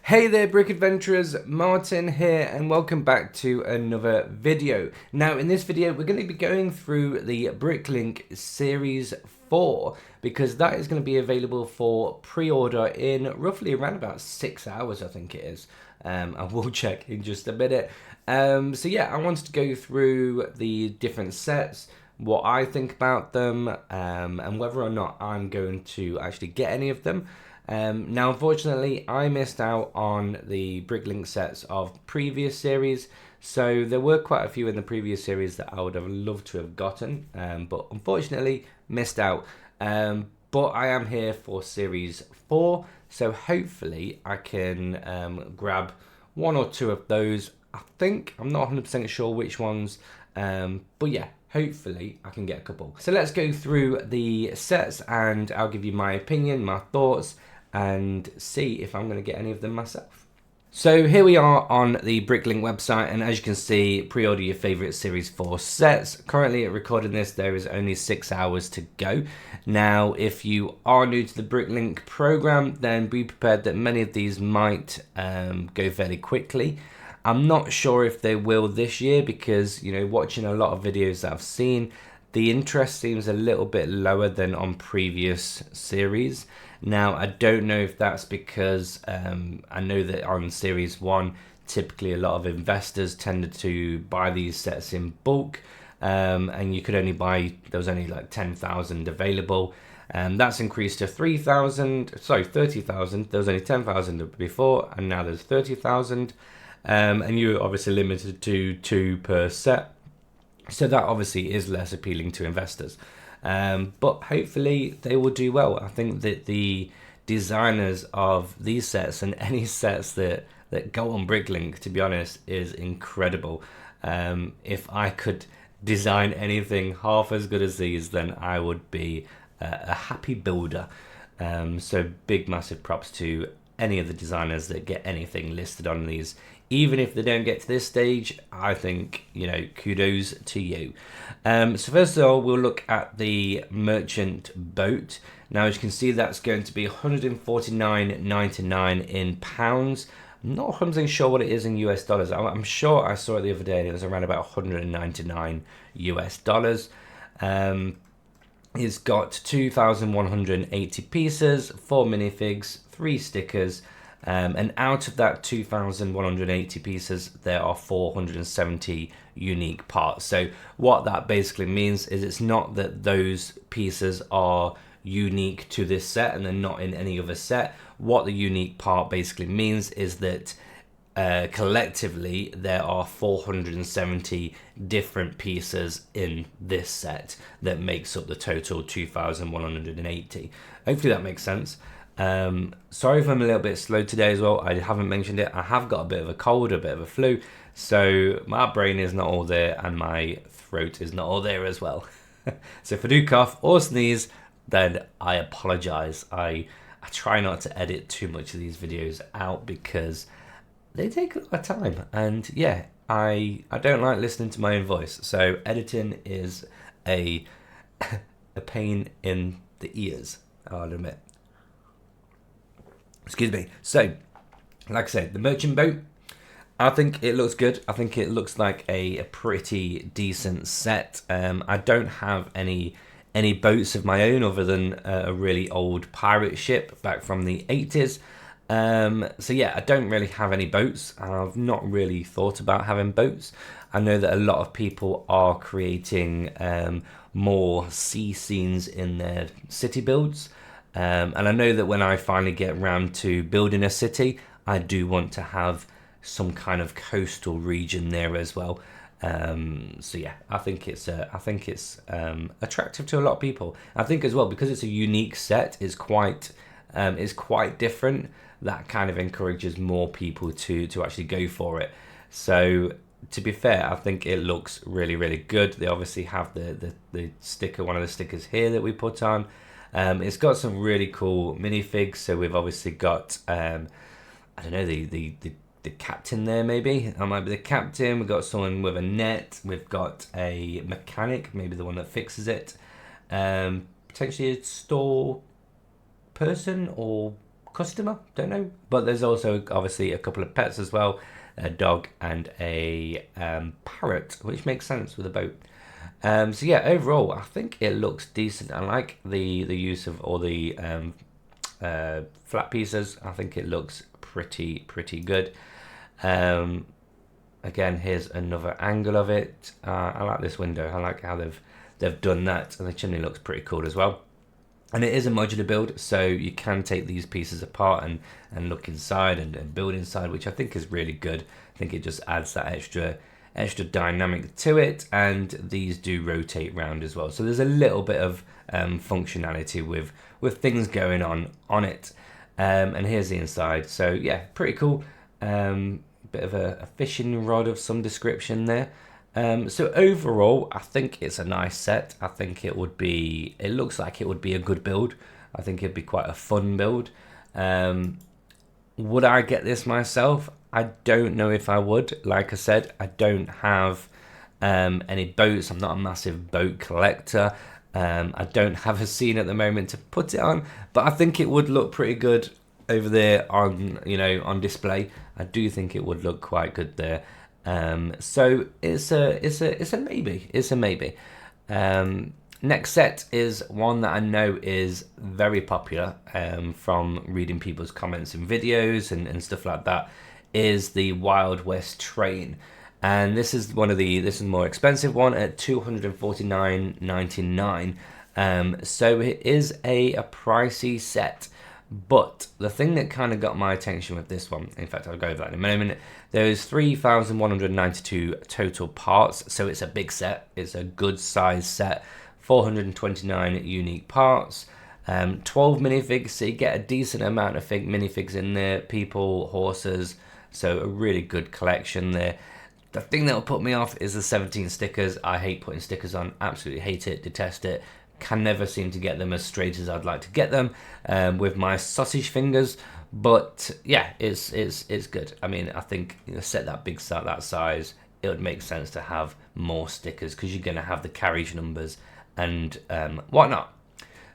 Hey there Brick Adventurers, Martin here and welcome back to another video. Now in this video we're going to be going through the BrickLink Series 4 because that is going to be available for pre-order in roughly around about 6 hours I think it is. I will check in just a minute. So yeah, I wanted to go through the different sets, what I think about them, and whether or not I'm going to actually get any of them. Now, unfortunately, I missed out on the BrickLink sets of previous series, so there were quite a few in the previous series that I would have loved to have gotten, but unfortunately missed out. But I am here for Series 4, so hopefully I can grab one or two of those. I think, I'm not 100% sure which ones, but yeah, hopefully I can get a couple. So let's go through the sets and I'll give you my opinion, my thoughts, and see if I'm going to get any of them myself. So here we are on the BrickLink website, and as you can see, pre-order your favorite Series 4 sets. Currently at recording this, there is only 6 hours to go. Now, if you are new to the BrickLink program, then be prepared that many of these might go fairly quickly. I'm not sure if they will this year because, you know, watching a lot of videos that I've seen, the interest seems a little bit lower than on previous series. Now, I don't know if that's because I know that on Series 1, typically a lot of investors tended to buy these sets in bulk, and you could only buy, there was only like 10,000 available. That's increased to 30,000, there was only 10,000 before, and now there's 30,000. And you're obviously limited to 2 per set. So that obviously is less appealing to investors. But hopefully they will do well. I think that the designers of these sets and any sets that go on BrickLink, to be honest, is incredible. If I could design anything half as good as these, then I would be a happy builder. So big massive props to any of the designers that get anything listed on these. Even if they don't get to this stage, I think, you know, kudos to you. So first of all, we'll look at the merchant boat. Now, as you can see, that's going to be $149.99 in pounds. I'm not 100% sure what it is in US dollars. I'm sure I saw it the other day and it was around about 199 US dollars. It's got 2,180 pieces, 4 minifigs, 3 stickers, and out of that 2,180 pieces, there are 470 unique parts. So what that basically means is it's not that those pieces are unique to this set and they're not in any other set. What the unique part basically means is that collectively there are 470 different pieces in this set that makes up the total 2,180. Hopefully that makes sense. Sorry if I'm a little bit slow today as well. I haven't mentioned it. I have got a bit of a cold, a bit of a flu, so my brain is not all there and my throat is not all there as well. So if I do cough or sneeze, then I apologize. I try not to edit too much of these videos out because they take a lot of time, and yeah, I don't like listening to my own voice, so editing is a pain in the ears, I'll admit. Excuse me. So, like I said, the merchant boat, I think it looks good. I think it looks like a pretty decent set. I don't have any boats of my own other than a really old pirate ship back from the 80s. So yeah, I don't really have any boats. I've not really thought about having boats. I know that a lot of people are creating more sea scenes in their city builds. And I know that when I finally get around to building a city, I do want to have some kind of coastal region there as well. So yeah, I think it's attractive to a lot of people. I think as well, because it's a unique set, it's quite different. That kind of encourages more people to actually go for it. So to be fair, I think it looks really, really good. They obviously have the sticker, one of the stickers here that we put on. It's got some really cool minifigs. So we've obviously got, I don't know, the captain there maybe. That might be the captain. We've got someone with a net. We've got a mechanic, maybe the one that fixes it. Potentially a store person or customer, don't know. But there's also obviously a couple of pets as well, a dog and a parrot, which makes sense with a boat. So yeah, overall, I think it looks decent. I like the use of all the flat pieces. I think it looks pretty good. Again, here's another angle of it. I like this window. I like how they've done that, and the chimney looks pretty cool as well. And it is a modular build, so you can take these pieces apart and look inside and build inside, which I think is really good. I think it just adds that extra dynamic to it, and these do rotate round as well. So there's a little bit of functionality with things going on it. And here's the inside. So yeah, pretty cool. Bit of a fishing rod of some description there. So overall, I think it's a nice set. I think it looks like it would be a good build. I think it'd be quite a fun build. Would I get this myself? I don't know if I would. Like I said, I don't have any boats. I'm not a massive boat collector. I don't have a scene at the moment to put it on, but I think it would look pretty good over there on display. I do think it would look quite good there. So it's a maybe. It's a maybe. Next set is one that I know is very popular from reading people's comments and videos and stuff like that, is the Wild West train. And this is this is a more expensive one at $249.99. So it is a pricey set. But the thing that kind of got my attention with this one, in fact, I'll go over that in a moment, there's 3,192 total parts, so it's a big set, it's a good size set, 429 unique parts, 12 minifigs, so you get a decent amount of minifigs in there, people, horses, so a really good collection there. The thing that will put me off is the 17 stickers. I hate putting stickers on, absolutely hate it, detest it. Can never seem to get them as straight as I'd like to get them with my sausage fingers. But yeah, it's good. I mean, I think set that big set that size, it would make sense to have more stickers because you're going to have the carriage numbers and whatnot.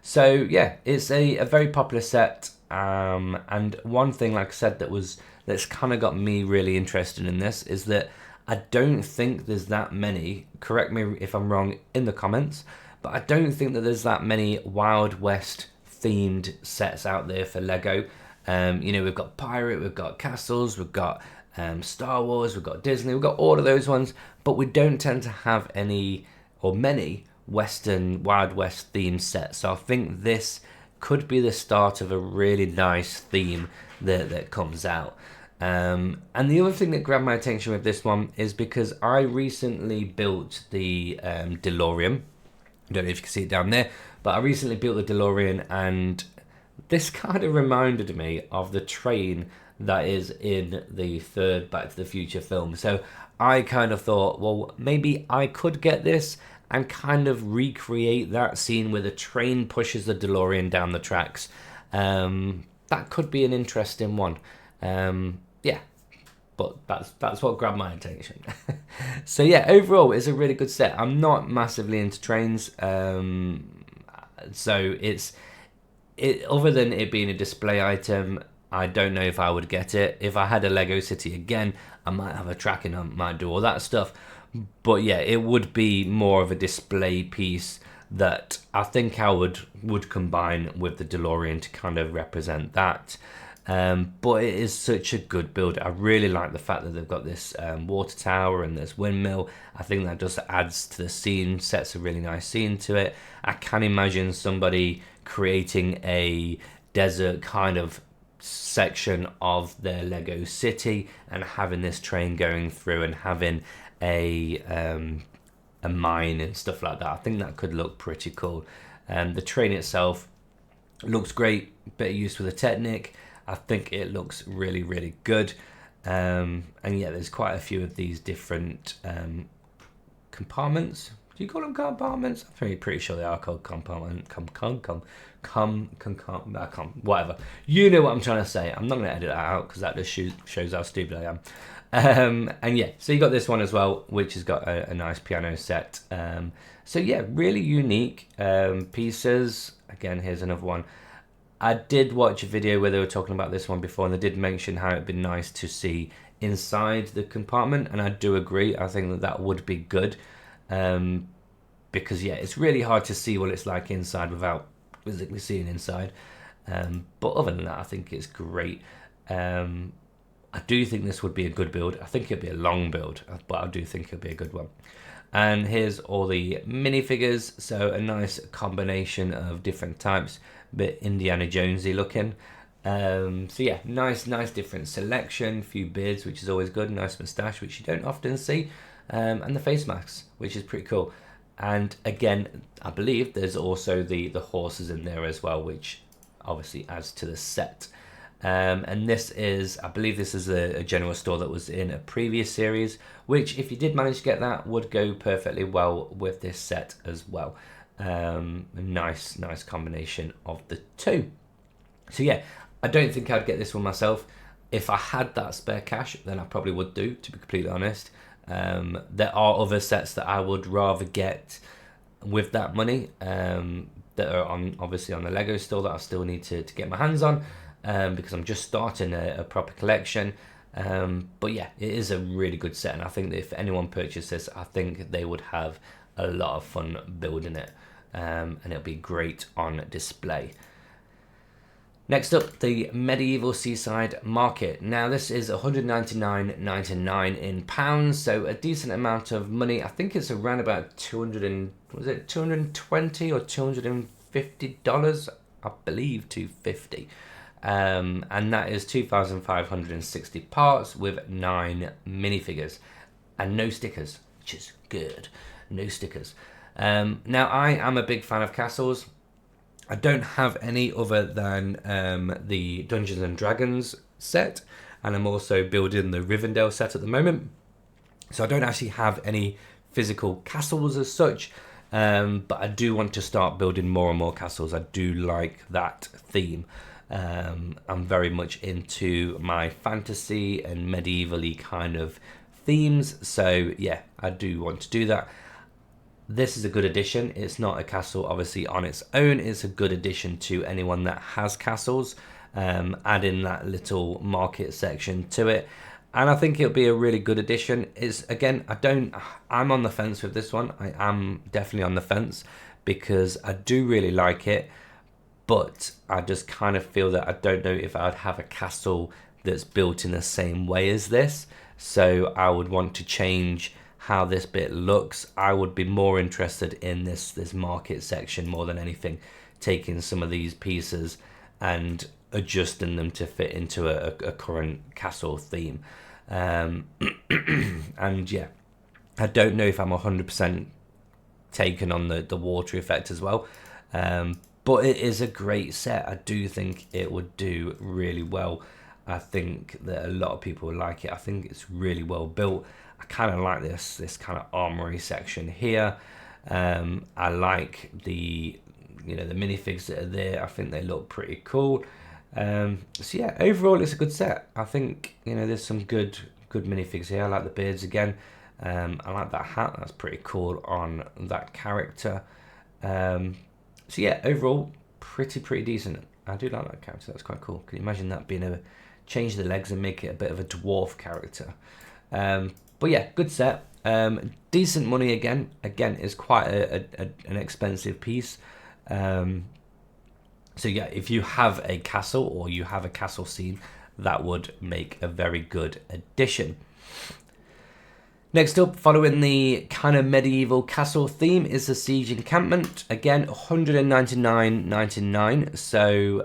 So yeah, it's a very popular set. And one thing, like I said, that's kind of got me really interested in this is that I don't think there's that many. Correct me if I'm wrong in the comments. But I don't think that there's that many Wild West themed sets out there for Lego. We've got Pirate, we've got Castles, we've got Star Wars, we've got Disney, we've got all of those ones, but we don't tend to have any or many Western Wild West themed sets. So I think this could be the start of a really nice theme that comes out. And the other thing that grabbed my attention with this one is because I recently built the DeLorean. I don't know if you can see it down there, but I recently built the DeLorean, and this kind of reminded me of the train that is in the third Back to the Future film. So I kind of thought, well, maybe I could get this and kind of recreate that scene where the train pushes the DeLorean down the tracks. That could be an interesting one. Yeah. But that's what grabbed my attention. So yeah, overall, it's a really good set. I'm not massively into trains, so other than it being a display item, I don't know if I would get it. If I had a Lego City again, I might have a track and I might do all that stuff. But yeah, it would be more of a display piece that I think I would combine with the DeLorean to kind of represent that. But it is such a good build. I really like the fact that they've got this water tower and this windmill. I think that just adds to the scene, sets a really nice scene to it. I can imagine somebody creating a desert kind of section of their Lego city and having this train going through and having a mine and stuff like that. I think that could look pretty cool. The train itself looks great, bit of use with the Technic. I think it looks really, really good. And yeah, there's quite a few of these different compartments. Do you call them compartments? I'm pretty sure they are called compartment. Whatever. You know what I'm trying to say. I'm not going to edit that out because that just shows how stupid I am. And yeah, so you got this one as well, which has got a nice piano set. So yeah, really unique pieces. Again, here's another one. I did watch a video where they were talking about this one before, and they did mention how it'd be nice to see inside the compartment, and I do agree. I think that that would be good, because yeah, it's really hard to see what it's like inside without physically seeing inside. But other than that, I think it's great. I do think this would be a good build. I think it'd be a long build, but I do think it'd be a good one. And here's all the minifigures, so a nice combination of different types, a bit Indiana Jonesy looking. So yeah, nice different selection, few beards, which is always good, nice moustache, which you don't often see, and the face masks, which is pretty cool. And again, I believe there's also the horses in there as well, which obviously adds to the set. And this is, I believe this is a general store that was in a previous series, which if you did manage to get that, would go perfectly well with this set as well. A nice combination of the two. So yeah, I don't think I'd get this one myself. If I had that spare cash, then I probably would do, to be completely honest. There are other sets that I would rather get with that money, that are obviously on the Lego store that I still need to get my hands on. Because I'm just starting a proper collection. But yeah, it is a really good set, and I think that if anyone purchases this, I think they would have a lot of fun building it, and it'll be great on display. Next up, the Medieval Seaside Market. Now this is £199.99 in pounds, so a decent amount of money. I think it's around about $220 or $250? I believe $250. And that is 2,560 parts with 9 minifigures and no stickers, which is good. No stickers. Now I am a big fan of castles. I don't have any other than the Dungeons and Dragons set, and I'm also building the Rivendell set at the moment. So I don't actually have any physical castles as such, but I do want to start building more and more castles. I do like that theme. I'm very much into my fantasy and medieval-y kind of themes, so yeah, I do want to do that. This is a good addition. It's not a castle obviously on its own, it's a good addition to anyone that has castles, adding that little market section to it, and I think it'll be a really good addition. It's, again, I'm on the fence with this one. I am definitely on the fence because I do really like it, but I just kind of feel that I don't know if I'd have a castle that's built in the same way as this. So I would want to change how this bit looks. I would be more interested in this market section more than anything, taking some of these pieces and adjusting them to fit into a current castle theme. And yeah, I don't know if I'm 100% taken on the water effect as well. But it is a great set. I do think it would do really well. I think that a lot of people would like it. I think it's really well built. I kind of like this kind of armory section here. I like the minifigs that are there. I think they look pretty cool. So yeah, overall it's a good set. I think there's some good minifigs here. I like the beards again. I like that hat. That's pretty cool on that character. So yeah, overall, pretty decent. I do like that character. That's quite cool. Can you imagine that being change the legs and make it a bit of a dwarf character? But yeah, good set. Decent money again. Again, it's quite an expensive piece. So yeah, if you have a castle or you have a castle scene, that would make a very good addition. Next up, following the kind of medieval castle theme, is the Siege Encampment. Again, $199.99, so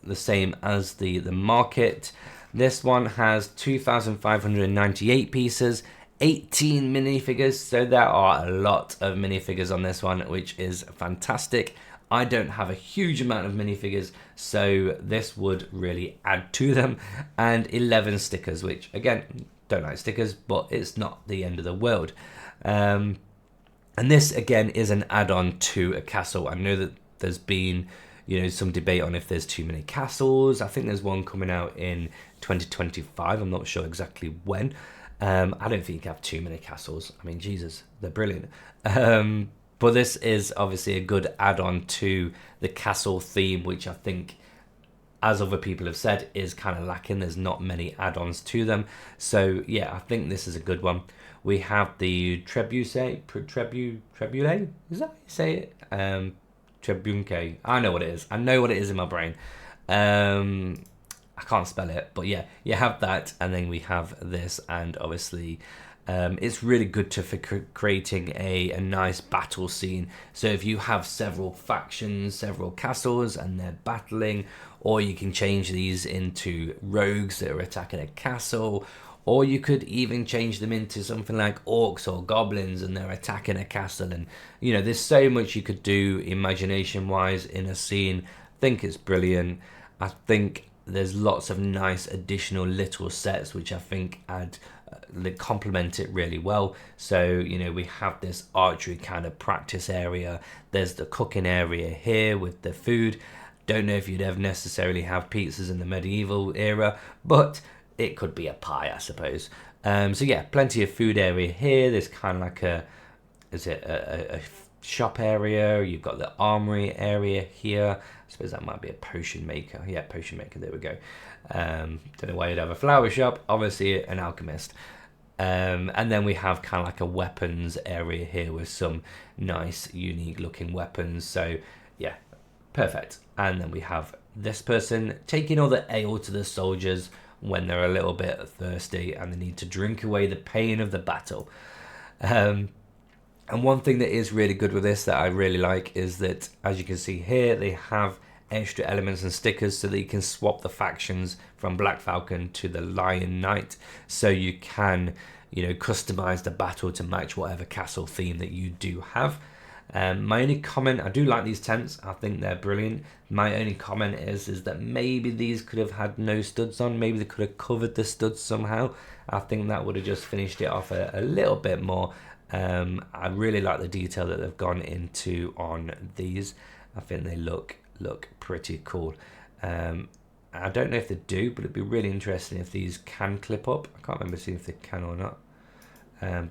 the same as the market. This one has 2,598 pieces, 18 minifigures, so there are a lot of minifigures on this one, which is fantastic. I don't have a huge amount of minifigures, so this would really add to them, and 11 stickers, which again, don't like stickers, but it's not the end of the world. And this again is an add-on to a castle. I know that there's been some debate on if there's too many castles. I think there's one coming out in 2025. I'm not sure exactly when. I don't think you have too many castles. I mean, Jesus, they're brilliant. But this is obviously a good add-on to the castle theme, which I think, as other people have said, is kind of lacking. There's not many add-ons to them. So yeah, I think this is a good one. We have the Trebule, is that how you say it? Trebunke. I know what it is. I know what it is in my brain. I can't spell it, but yeah, you have that, and then we have this, and obviously it's really good for creating a nice battle scene. So if you have several factions, several castles, and they're battling, or you can change these into rogues that are attacking a castle, or you could even change them into something like orcs or goblins and they're attacking a castle. And you know, there's so much you could do imagination wise in a scene. I think it's brilliant. I think there's lots of nice additional little sets which I think add complement it really well. So you know, we have this archery kind of practice area, there's the cooking area here with the food. Don't know if you'd ever necessarily have pizzas in the medieval era, but it could be a pie, I suppose. So yeah, plenty of food area here. There's kind of like a shop area. You've got the armory area here. I suppose that might be a potion maker. Yeah, potion maker, there we go. Don't know why you'd have a flower shop. Obviously an alchemist. And then we have kind of like a weapons area here with some nice unique looking weapons. So yeah, perfect. And then we have this person taking all the ale to the soldiers when they're a little bit thirsty and they need to drink away the pain of the battle. And one thing that is really good with this that I really like is that, as you can see here, they have extra elements and stickers so that you can swap the factions from Black Falcon to the Lion Knight, so you can, you know, customize the battle to match whatever castle theme that you do have. My only comment, I do like these tents, I think they're brilliant. My only comment is that maybe these could have had no studs on, maybe they could have covered the studs somehow. I think that would have just finished it off a little bit more. I really like the detail that they've gone into on these. I think they look pretty cool. I don't know if they do, but it'd be really interesting if these can clip up. I can't remember seeing if they can or not,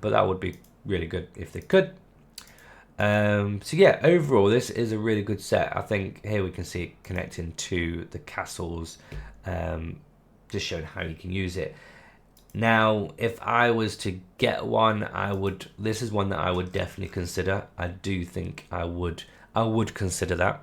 but that would be really good if they could. So yeah, overall this is a really good set. I think here we can see it connecting to the castles, just showing how you can use it. Now if I was to get one, this is one that I would definitely consider. I do think I would consider that.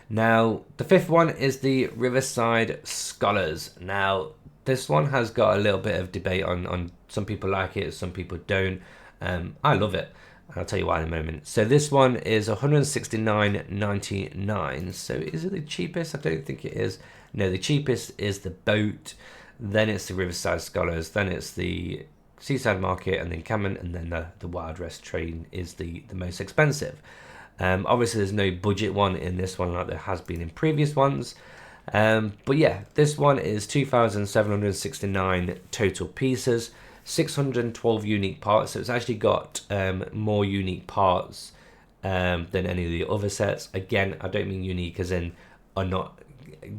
Now the fifth one is the Riverside Scholars. Now this one has got a little bit of debate on some people like it, some people don't. I love it. I'll tell you why in a moment. So this one is $169.99. So is it the cheapest? I don't think it is. No, the cheapest is the boat. Then it's the Riverside Scholars. Then it's the Seaside Market and the Encampment. And then the Wild West train is the most expensive. Obviously, there's no budget one in this one like there has been in previous ones. But yeah, this one is 2,769 total pieces. 612 unique parts, so it's actually got more unique parts than any of the other sets. Again, I don't mean unique as in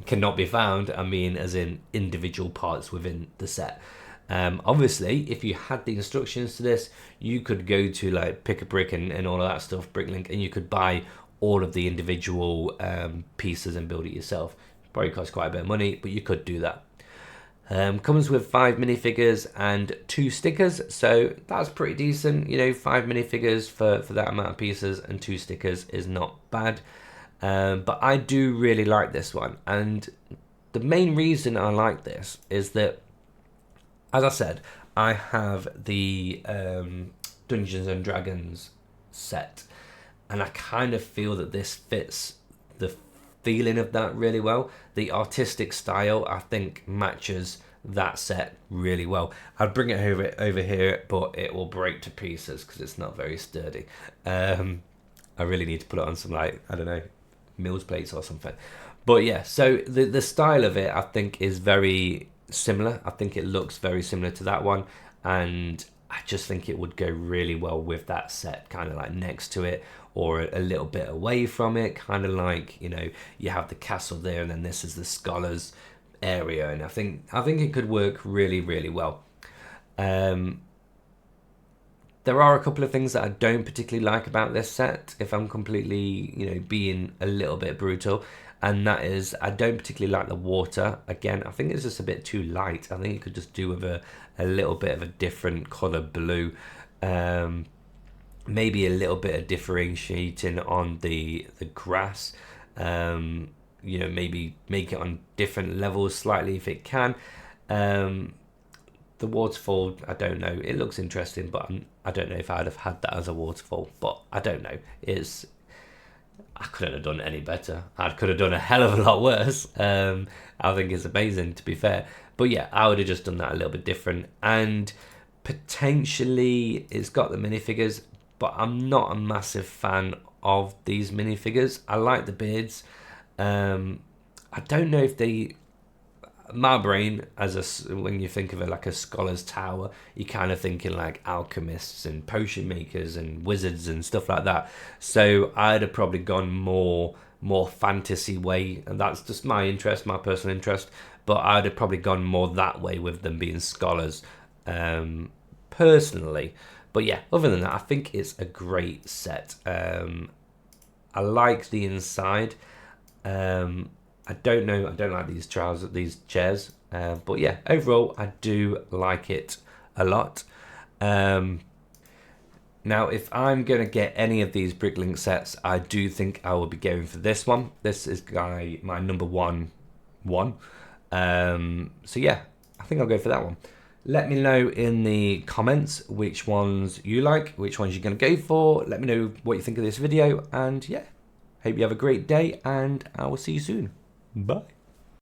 cannot be found. I mean as in individual parts within the set. Obviously, if you had the instructions to this, you could go to like Pick a Brick and all of that stuff, BrickLink, and you could buy all of the individual pieces and build it yourself. Probably costs quite a bit of money, but you could do that. Comes with 5 minifigures and 2 stickers, so that's pretty decent. You know, 5 minifigures for that amount of pieces and 2 stickers is not bad. But I do really like this one, and the main reason I like this is that, as I said, I have the Dungeons and Dragons set, and I kind of feel that this fits the feeling of that really well. The artistic style, I think, matches that set really well. I'd bring it over here, but it will break to pieces because it's not very sturdy. I really need to put it on some, like, I don't know, Mills plates or something. But yeah, so the style of it, I think, is very similar. I think it looks very similar to that one, and I just think it would go really well with that set, kind of like next to it or a little bit away from it, kind of like, you know, you have the castle there and then this is the scholars area, and I think it could work really, really well. The There are a couple of things that I don't particularly like about this set, if I'm completely, being a little bit brutal. And that is, I don't particularly like the water. Again, I think it's just a bit too light. I think you could just do with a little bit of a different colour blue. Maybe a little bit of differentiating on the grass. Maybe make it on different levels slightly if it can. The waterfall, I don't know. It looks interesting, but I don't know if I'd have had that as a waterfall. But I don't know. I couldn't have done it any better. I could have done a hell of a lot worse. I think it's amazing, to be fair. But yeah, I would have just done that a little bit different. And potentially, it's got the minifigures, but I'm not a massive fan of these minifigures. I like the beards. I don't know if they... My brain, when you think of it like a scholar's tower, you're kind of thinking like alchemists and potion makers and wizards and stuff like that. So I'd have probably gone more fantasy way, and that's just my interest, my personal interest. But I'd have probably gone more that way with them being scholars, personally. But yeah, other than that, I think it's a great set. I like the inside. I don't know. I don't like these chairs. But yeah, overall, I do like it a lot. Now, if I'm going to get any of these BrickLink sets, I do think I will be going for this one. This is my number one. So yeah, I think I'll go for that one. Let me know in the comments which ones you like, which ones you're going to go for. Let me know what you think of this video. And yeah, hope you have a great day, and I will see you soon. Bye.